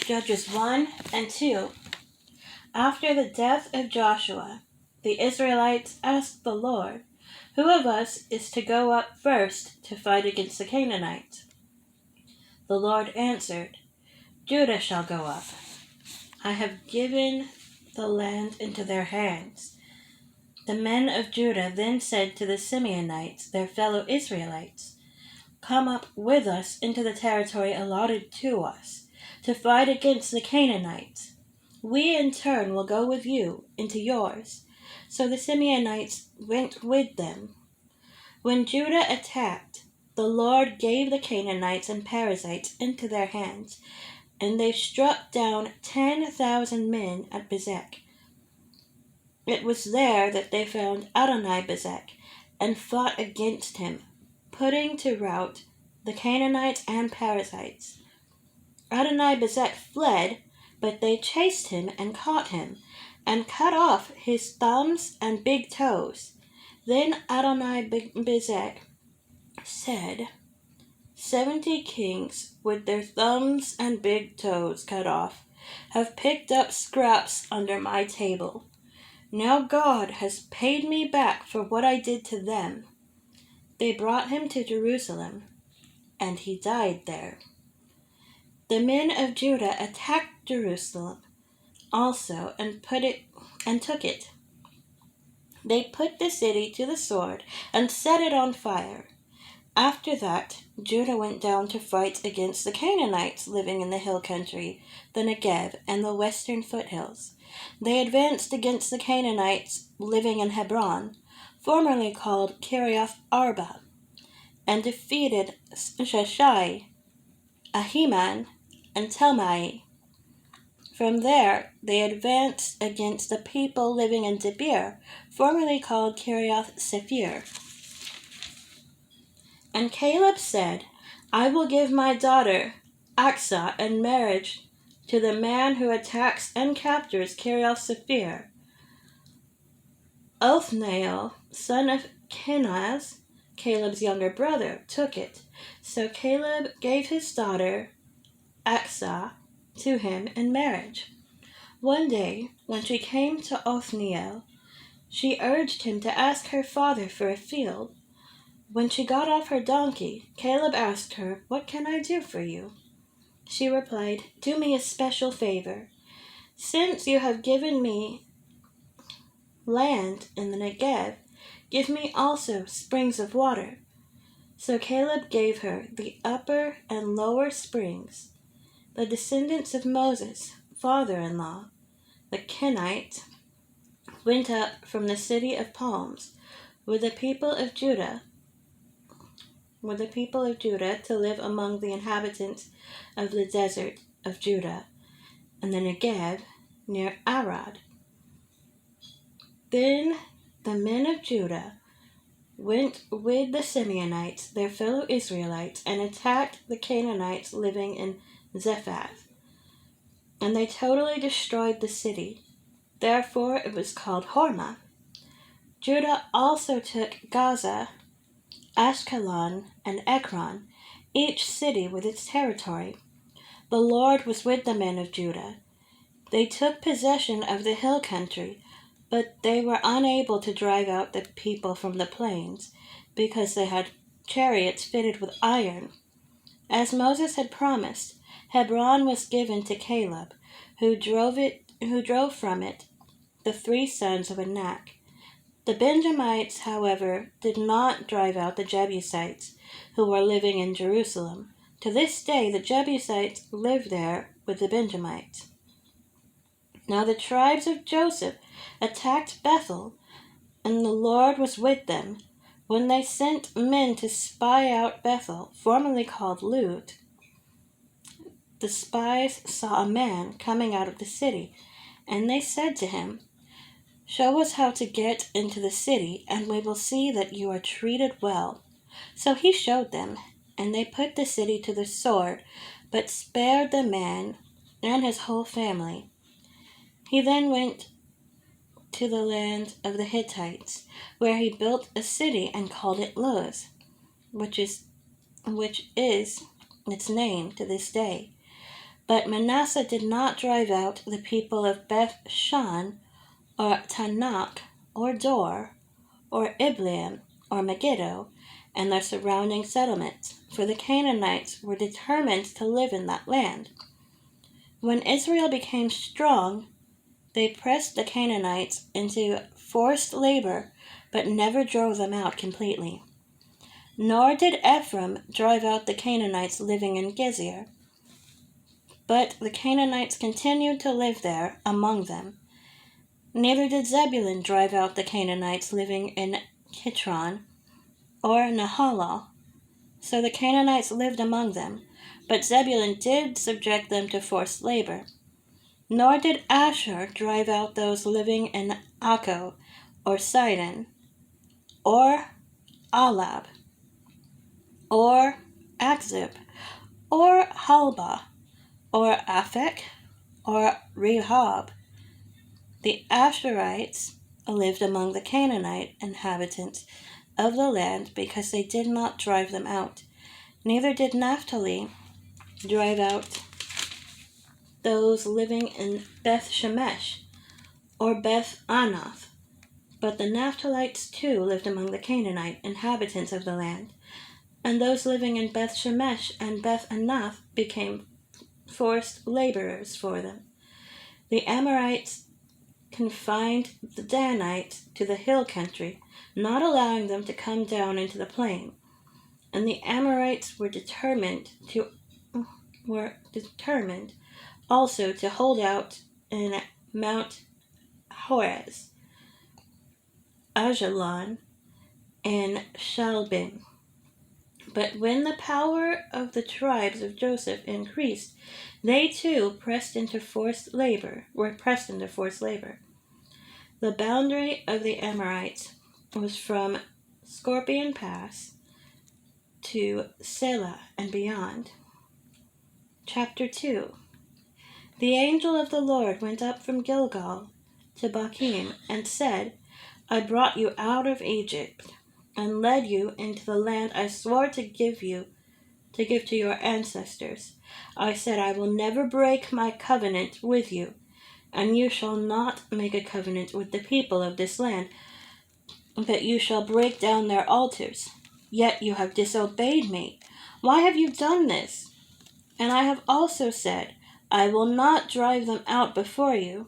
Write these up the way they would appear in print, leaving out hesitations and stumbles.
Judges 1 and 2. After the death of Joshua, the Israelites asked the Lord, "Who of us is to go up first to fight against the Canaanites?" The Lord answered, "Judah shall go up. I have given the land into their hands." The men of Judah then said to the Simeonites, their fellow Israelites, "Come up with us into the territory allotted to us, to fight against the Canaanites. We in turn will go with you into yours." So the Simeonites went with them. When Judah attacked, the Lord gave the Canaanites and Perizzites into their hands, and they struck down 10,000 men at Bezek. It was there that they found Adoni-Bezek and fought against him, putting to rout the Canaanites and Perizzites. Adoni-Bezek fled, but they chased him and caught him, and cut off his thumbs and big toes. Then Adoni-Bezek said, 70 kings with their thumbs and big toes cut off have picked up scraps under my table. Now God has paid me back for what I did to them." They brought him to Jerusalem, and he died there. The men of Judah attacked Jerusalem also and took it. They put the city to the sword and set it on fire. After that, Judah went down to fight against the Canaanites living in the hill country, the Negev, and the western foothills. They advanced against the Canaanites living in Hebron, formerly called Kiriath Arba, and defeated Sheshai, Ahiman, and Talmai. From there, they advanced against the people living in Debir, formerly called Kiriath Sephir. And Caleb said, "I will give my daughter Aksah in marriage to the man who attacks and captures Kiriath Sephir." Othniel, son of Kenaz, Caleb's younger brother, took it. So Caleb gave his daughter Aksah to him in marriage. One day, when she came to Othniel, she urged him to ask her father for a field. When she got off her donkey, Caleb asked her, "What can I do for you?" She replied, "Do me a special favor. Since you have given me land in the Negev, give me also springs of water." So Caleb gave her the upper and lower springs. The descendants of Moses' father-in-law, the Kenite, went up from the city of palms with the people of Judah to live among the inhabitants of the desert of Judah and the Negev near Arad. Then the men of Judah went with the Simeonites, their fellow Israelites, and attacked the Canaanites living in Zephath, and they totally destroyed the city. Therefore it was called Hormah. Judah also took Gaza, Ashkelon, and Ekron, each city with its territory. The Lord was with the men of Judah. They took possession of the hill country, but they were unable to drive out the people from the plains, because they had chariots fitted with iron. As Moses had promised, Hebron was given to Caleb, who drove from it the 3 sons of Anak. The Benjamites, however, did not drive out the Jebusites, who were living in Jerusalem. To this day, the Jebusites live there with the Benjamites. Now the tribes of Joseph attacked Bethel, and the Lord was with them. When they sent men to spy out Bethel, formerly called Luz, the spies saw a man coming out of the city, and they said to him, "Show us how to get into the city, and we will see that you are treated well." So he showed them, and they put the city to the sword, but spared the man and his whole family. He then went to the land of the Hittites, where he built a city and called it Luz, which is its name to this day. But Manasseh did not drive out the people of Beth Shan, or Tanakh, or Dor, or Ibleam, or Megiddo, and their surrounding settlements, for the Canaanites were determined to live in that land. When Israel became strong, they pressed the Canaanites into forced labor, but never drove them out completely. Nor did Ephraim drive out the Canaanites living in Gezer, but the Canaanites continued to live there among them. Neither did Zebulun drive out the Canaanites living in Kitron or Nahalal. So the Canaanites lived among them, but Zebulun did subject them to forced labor. Nor did Asher drive out those living in Akko, or Sidon, or Alab, or Akzib, or Halbah, or Aphek, or Rehob. The Asherites lived among the Canaanite inhabitants of the land because they did not drive them out. Neither did Naphtali drive out those living in Beth Shemesh or Beth Anath, but the Naphtalites too lived among the Canaanite inhabitants of the land, and those living in Beth Shemesh and Beth Anath became forced laborers for them. The Amorites confined the Danites to the hill country, not allowing them to come down into the plain. And the Amorites were determined also to hold out in Mount Horez, Ajalon, and Shalbim. But when the power of the tribes of Joseph increased, they too were pressed into forced labor. The boundary of the Amorites was from Scorpion Pass to Selah and beyond. Chapter 2. The angel of the Lord went up from Gilgal to Bochim and said, I brought you out of Egypt and led you into the land I swore to give to your ancestors. I said, I will never break my covenant with you, and you shall not make a covenant with the people of this land, that you shall break down their altars. Yet you have disobeyed me. Why have you done this? And I have also said, I will not drive them out before you.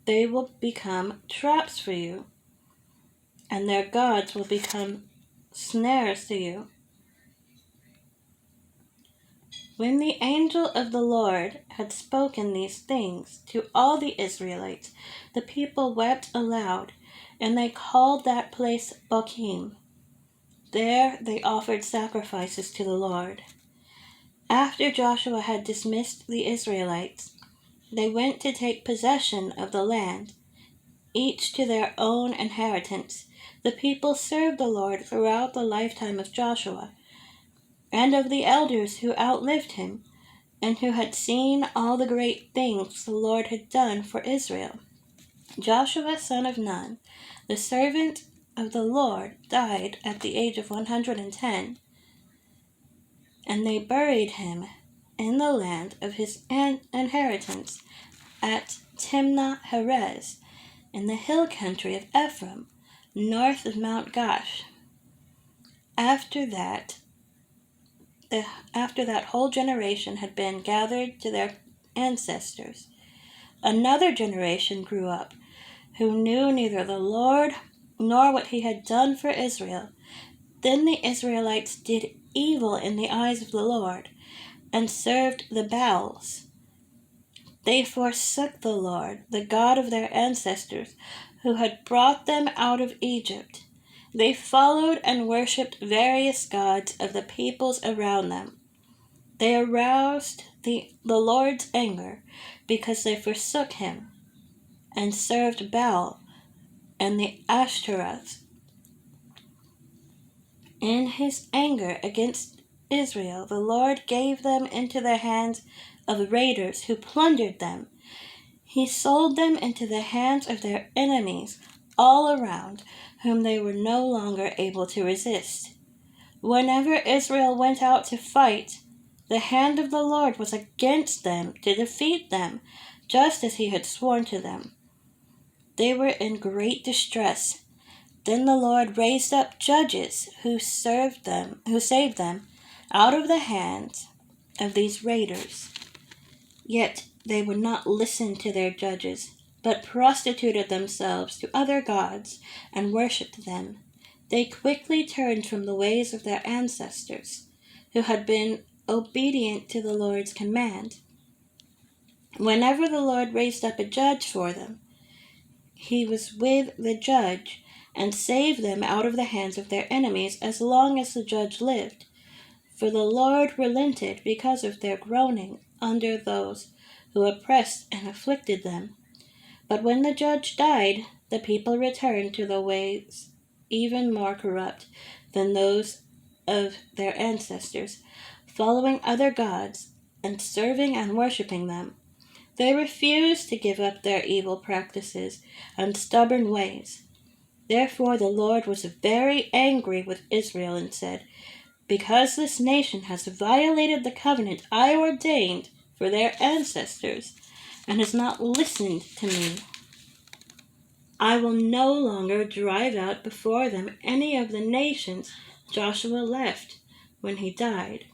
They will become traps for you, and their gods will become snares to you. When the angel of the Lord had spoken these things to all the Israelites, the people wept aloud, and they called that place Bochim. There they offered sacrifices to the Lord. After Joshua had dismissed the Israelites, they went to take possession of the land, each to their own inheritance. The people served the Lord throughout the lifetime of Joshua, and of the elders who outlived him, and who had seen all the great things the Lord had done for Israel. Joshua son of Nun, the servant of the Lord, died at the age of 110, and they buried him in the land of his inheritance at Timnah Herez, in the hill country of Ephraim, north of Mount Gash. After that whole generation had been gathered to their ancestors, another generation grew up, who knew neither the Lord nor what he had done for Israel. Then the Israelites did evil in the eyes of the Lord, and served the Baals. They forsook the Lord, the God of their ancestors, who had brought them out of Egypt. They followed and worshipped various gods of the peoples around them. They aroused the Lord's anger because they forsook him and served Baal and the Ashtoreth. In his anger against Israel, the Lord gave them into the hands of raiders who plundered them. He sold them into the hands of their enemies all around, whom they were no longer able to resist. Whenever Israel went out to fight, the hand of the Lord was against them to defeat them, just as he had sworn to them. They were in great distress. Then the Lord raised up judges who saved them out of the hands of these raiders. Yet they would not listen to their judges, but prostituted themselves to other gods and worshipped them. They quickly turned from the ways of their ancestors, who had been obedient to the Lord's command. Whenever the Lord raised up a judge for them, he was with the judge and saved them out of the hands of their enemies as long as the judge lived. For the Lord relented because of their groaning under those who oppressed and afflicted them. But when the judge died, the people returned to the ways even more corrupt than those of their ancestors, following other gods and serving and worshipping them. They refused to give up their evil practices and stubborn ways. Therefore the Lord was very angry with Israel and said, "Because this nation has violated the covenant I ordained for their ancestors and has not listened to me, I will no longer drive out before them any of the nations Joshua left when he died.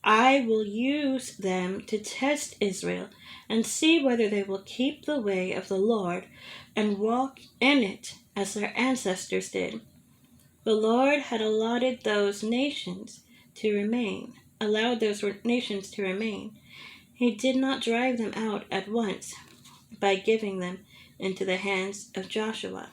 I will use them to test Israel and see whether they will keep the way of the Lord and walk in it as their ancestors did." The Lord had allowed those nations to remain. He did not drive them out at once by giving them into the hands of Joshua.